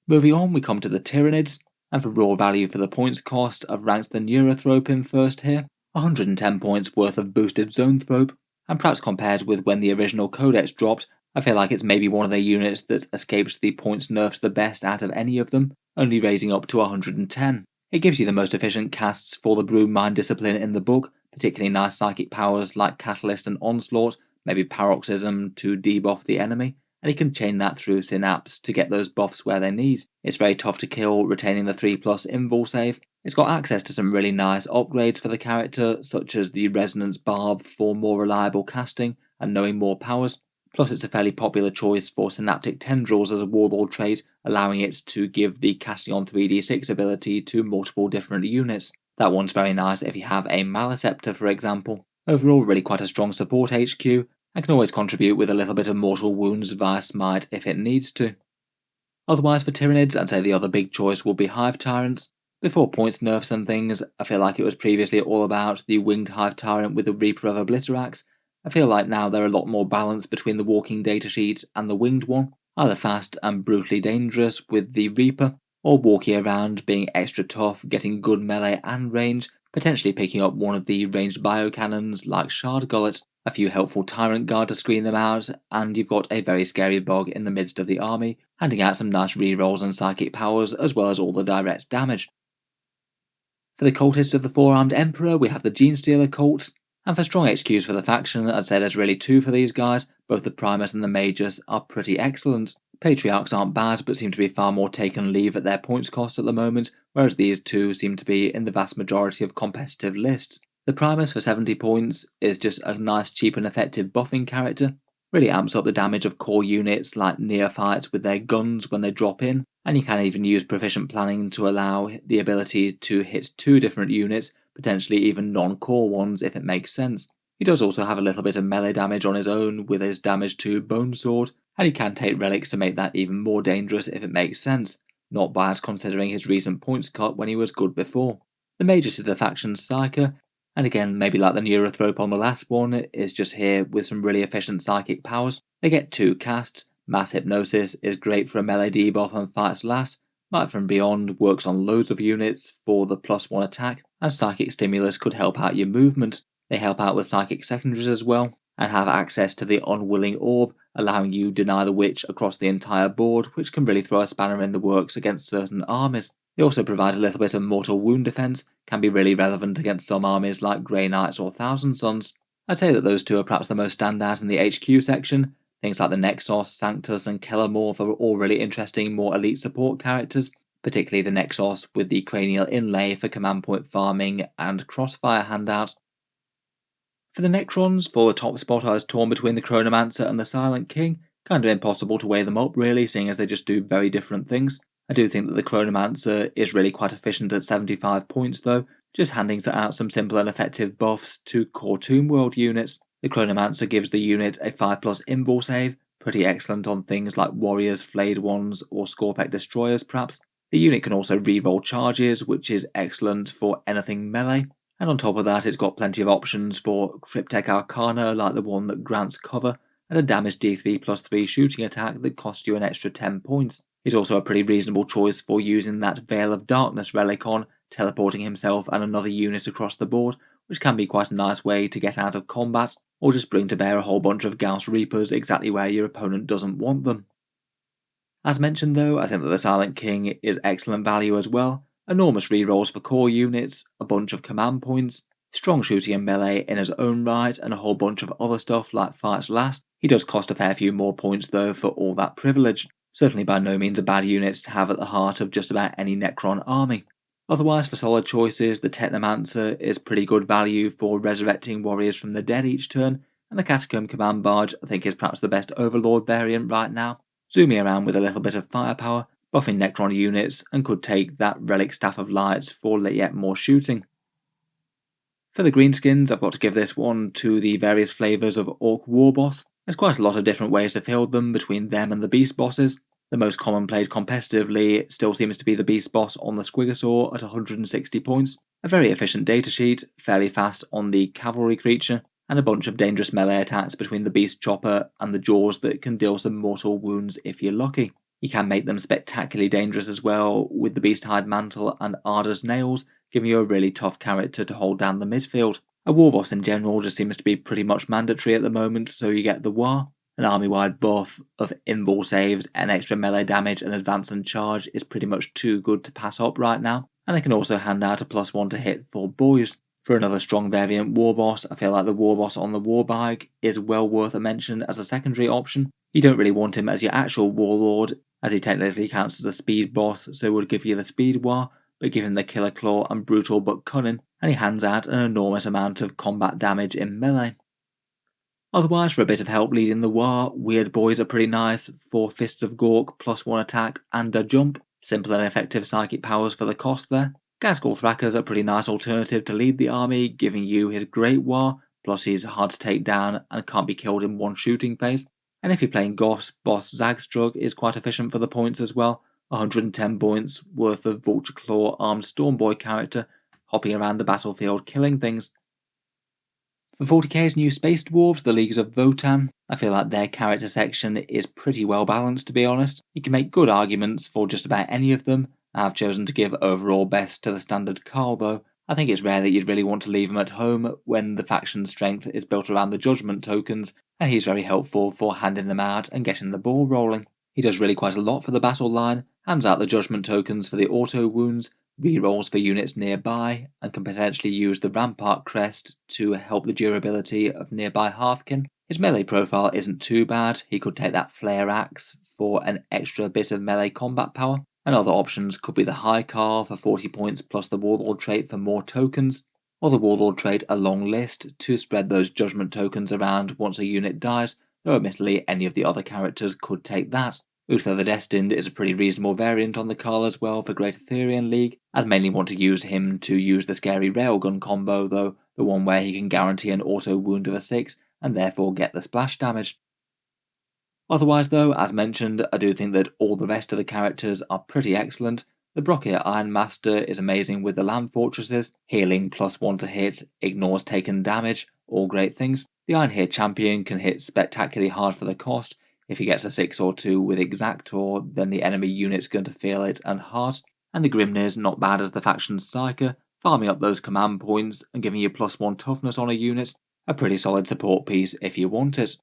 Moving on, we come to the Tyranids. And for raw value for the points cost, I've ranked the Neurothrope first here, 110 points worth of boosted Zoanthrope, and perhaps compared with when the original Codex dropped, I feel like it's maybe one of the units that escapes the points nerfs the best out of any of them, only raising up to 110. It gives you the most efficient casts for the Broom Mind discipline in the book, particularly nice psychic powers like Catalyst and Onslaught, maybe Paroxysm to debuff the enemy, and he can chain that through Synapse to get those buffs where they need. It's very tough to kill, retaining the 3+ invul save. It's got access to some really nice upgrades for the character, such as the Resonance Barb for more reliable casting and knowing more powers. Plus it's a fairly popular choice for Synaptic Tendrils as a warlord trait, allowing it to give the casting on 3d6 ability to multiple different units. That one's very nice if you have a Maleceptor, for example. Overall, really quite a strong support HQ, and can always contribute with a little bit of mortal wounds via Smite if it needs to. Otherwise for Tyranids, I'd say the other big choice will be Hive Tyrants. Before points nerfs and things, I feel like it was previously all about the winged Hive Tyrant with the Reaper of Obliterax. I feel like now they're a lot more balanced between the walking datasheet and the winged one, either fast and brutally dangerous with the Reaper, or walking around being extra tough, getting good melee and range, potentially picking up one of the ranged biocannons like Shard Gullet, a few helpful Tyrant Guard to screen them out, and you've got a very scary bug in the midst of the army, handing out some nice rerolls and psychic powers as well as all the direct damage. For the cultists of the Four-Armed Emperor, we have the Genestealer Cults, and for strong HQs for the faction, I'd say there's really 2 for these guys. Both the Primus and the Magus are pretty excellent. Patriarchs aren't bad, but seem to be far more taken leave at their points cost at the moment, whereas these 2 seem to be in the vast majority of competitive lists. The Primus for 70 points is just a nice, cheap and effective buffing character. Really amps up the damage of core units like Neophytes with their guns when they drop in, and you can even use proficient planning to allow the ability to hit 2 different units, potentially even non-core ones if it makes sense. He does also have a little bit of melee damage on his own with his damage to Bone Sword, and he can take relics to make that even more dangerous if it makes sense. Not bad considering his recent points cut when he was good before. The Magus is the faction's Psyker, and again, maybe like the Neurothrope on the last one, is just here with some really efficient psychic powers. They get 2 casts. Mass Hypnosis is great for a melee debuff and fights last. Might from Beyond works on loads of units for the +1 attack, and Psychic Stimulus could help out your movement. They help out with psychic secondaries as well, and have access to the Unwilling Orb, allowing you Deny the Witch across the entire board, which can really throw a spanner in the works against certain armies. They also provide a little bit of mortal wound defense, can be really relevant against some armies like Grey Knights or Thousand Sons. I'd say that those two are perhaps the most standout in the HQ section. Things like the Nexos, Sanctus and Kellamorph are all really interesting, more elite support characters, particularly the Nexos with the Cranial Inlay for command point farming and Crossfire handout. For the Necrons, for the top spot I was torn between the Chronomancer and the Silent King. Kind of impossible to weigh them up really, seeing as they just do very different things. I do think that the Chronomancer is really quite efficient at 75 points though, just handing out some simple and effective buffs to core Tomb World units. The Chronomancer gives the unit a 5+ invul save, pretty excellent on things like Warriors, Flayed Ones or Scorpec Destroyers perhaps. The unit can also reroll charges, which is excellent for anything melee. And on top of that, it's got plenty of options for Cryptek Arcana, like the one that grants cover, and a damage D3+3 shooting attack that costs you an extra 10 points. He's also a pretty reasonable choice for using that Veil of Darkness relic on, teleporting himself and another unit across the board, which can be quite a nice way to get out of combat, or just bring to bear a whole bunch of Gauss Reapers exactly where your opponent doesn't want them. As mentioned though, I think that the Silent King is excellent value as well. Enormous rerolls for core units, a bunch of command points, strong shooting and melee in his own right, and a whole bunch of other stuff like Fights Last. He does cost a fair few more points though for all that privilege. Certainly by no means a bad unit to have at the heart of just about any Necron army. Otherwise, for solid choices, the Technomancer is pretty good value for resurrecting warriors from the dead each turn, and the Catacomb Command Barge I think is perhaps the best Overlord variant right now, zooming around with a little bit of firepower, buffing Necron units, and could take that Relic Staff of Lights for yet more shooting. For the greenskins, I've got to give this one to the various flavours of Orc Warboss. There's quite a lot of different ways to field them between them and the Beast Bosses. The most common played competitively still seems to be the Beast Boss on the Squigosaur at 160 points, a very efficient datasheet, fairly fast on the Cavalry creature, and a bunch of dangerous melee attacks between the Beast Chopper and the Jaws that can deal some mortal wounds if you're lucky. You can make them spectacularly dangerous as well, with the Beast Hide Mantle and Arda's Nails, giving you a really tough character to hold down the midfield. A Warboss in general just seems to be pretty much mandatory at the moment, so you get the War. An army-wide buff of invul saves and extra melee damage and advance and charge is pretty much too good to pass up right now, and they can also hand out a +1 to hit for boys. For another strong variant Warboss, I feel like the Warboss on the Warbike is well worth a mention as a secondary option. You don't really want him as your actual Warlord, as he technically counts as a speed boss, so would give you the Speed War, but give him the Killer Claw and Brutal but Cunning, and he hands out an enormous amount of combat damage in melee. Otherwise, for a bit of help leading the war, Weird Boys are pretty nice for Fists of Gork, +1 attack and a jump. Simple and effective psychic powers for the cost there. Ghazghkull Thrackers are a pretty nice alternative to lead the army, giving you his Great War, plus he's hard to take down and can't be killed in one shooting phase. And if you're playing Goths, Boss Zagstrug is quite efficient for the points as well. 110 points worth of Vulture Claw armed Stormboy character, hopping around the battlefield killing things. For 40k's new Space Dwarves, the Leagues of Votann, I feel like their character section is pretty well balanced to be honest. You can make good arguments for just about any of them. I've chosen to give overall best to the standard Carl though. I think it's rare that you'd really want to leave him at home when the faction's strength is built around the Judgment tokens, and he's very helpful for handing them out and getting the ball rolling. He does really quite a lot for the battle line, hands out the Judgment tokens for the auto wounds, rerolls for units nearby, and can potentially use the Rampart Crest to help the durability of nearby Hearthkin. His melee profile isn't too bad. He could take that Flare Axe for an extra bit of melee combat power, and other options could be the High Car for 40 points plus the Warlord trait for more tokens, or the Warlord trait A Long List to spread those Judgment tokens around once a unit dies, though admittedly any of the other characters could take that. Uther the Destined is a pretty reasonable variant on the Carl as well for Great Etherean League. I'd mainly want to use him to use the scary Railgun combo though, the one where he can guarantee an auto wound of a 6 and therefore get the splash damage. Otherwise though, as mentioned, I do think that all the rest of the characters are pretty excellent. The Brockir Ironmaster is amazing with the Land Fortresses, healing +1 to hit, ignores taken damage, all great things. The Ironhear Champion can hit spectacularly hard for the cost. If he gets a 6 or 2 with Exactor, then the enemy unit's going to feel it and heart. And the Grimnir's not bad as the faction's Psyker, farming up those command points and giving you +1 toughness on a unit, A pretty solid support piece if you want it.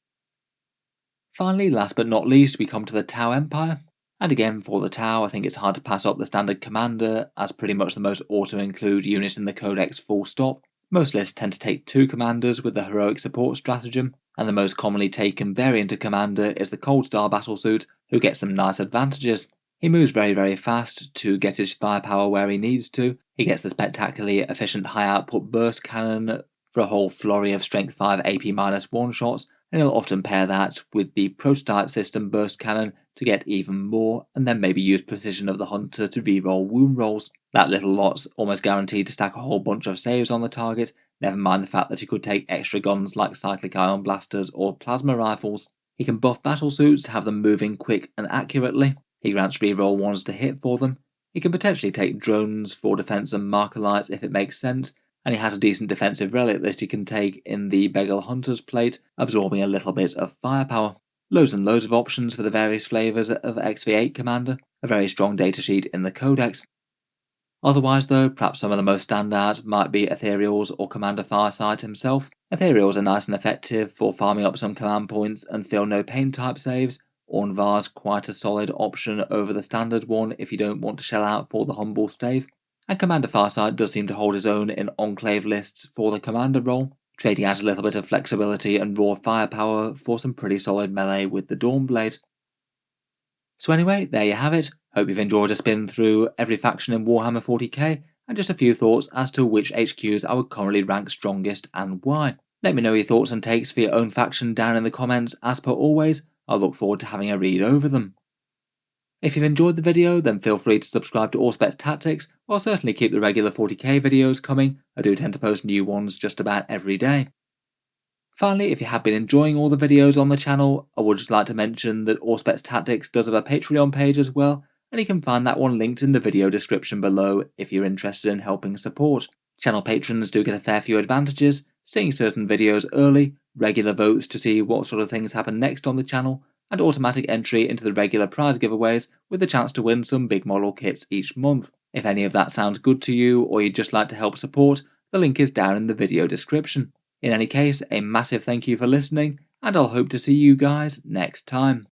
Finally, last but not least, we come to the Tau Empire. And again, for the Tau, I think it's hard to pass up the standard commander as pretty much the most auto-include unit in the Codex full stop. Most lists tend to take 2 commanders with the heroic support stratagem, and the most commonly taken variant of commander is the Cold Star battlesuit, who gets some nice advantages. He moves very fast to get his firepower where he needs to. He gets the spectacularly efficient high output burst cannon for a whole flurry of strength 5 AP-1 shots, and he'll often pair that with the prototype system burst cannon to get even more, and then maybe use precision of the hunter to reroll wound rolls. That little lot's almost guaranteed to stack a whole bunch of saves on the target, never mind the fact that he could take extra guns like cyclic ion blasters or plasma rifles. He can buff battlesuits, have them moving quick and accurately. He grants reroll 1s to hit for them. He can potentially take drones for defense and marker lights if it makes sense, and he has a decent defensive relic that he can take in the Begel Hunter's plate, absorbing a little bit of firepower. Loads and loads of options for the various flavours of XV8 Commander, a very strong datasheet in the Codex. Otherwise though, perhaps some of the most standout might be Ethereals or Commander Fireside himself. Ethereals are nice and effective for farming up some command points and feel no pain type saves. Ornvar's quite a solid option over the standard one if you don't want to shell out for the humble stave. And Commander Fireside does seem to hold his own in Enclave lists for the commander role, trading out a little bit of flexibility and raw firepower for some pretty solid melee with the Dawnblade. So anyway, there you have it. Hope you've enjoyed a spin through every faction in Warhammer 40k, and just a few thoughts as to which HQs I would currently rank strongest and why. Let me know your thoughts and takes for your own faction down in the comments as per always. I'll look forward to having a read over them. If you've enjoyed the video, then feel free to subscribe to Auspex Tactics, or certainly keep the regular 40k videos coming. I do tend to post new ones just about every day. Finally, if you have been enjoying all the videos on the channel, I would just like to mention that Auspex Tactics does have a Patreon page as well, and you can find that one linked in the video description below if you're interested in helping support. Channel patrons do get a fair few advantages, seeing certain videos early, regular votes to see what sort of things happen next on the channel, and automatic entry into the regular prize giveaways with the chance to win some big model kits each month. If any of that sounds good to you, or you'd just like to help support, the link is down in the video description. In any case, a massive thank you for listening, and I'll hope to see you guys next time.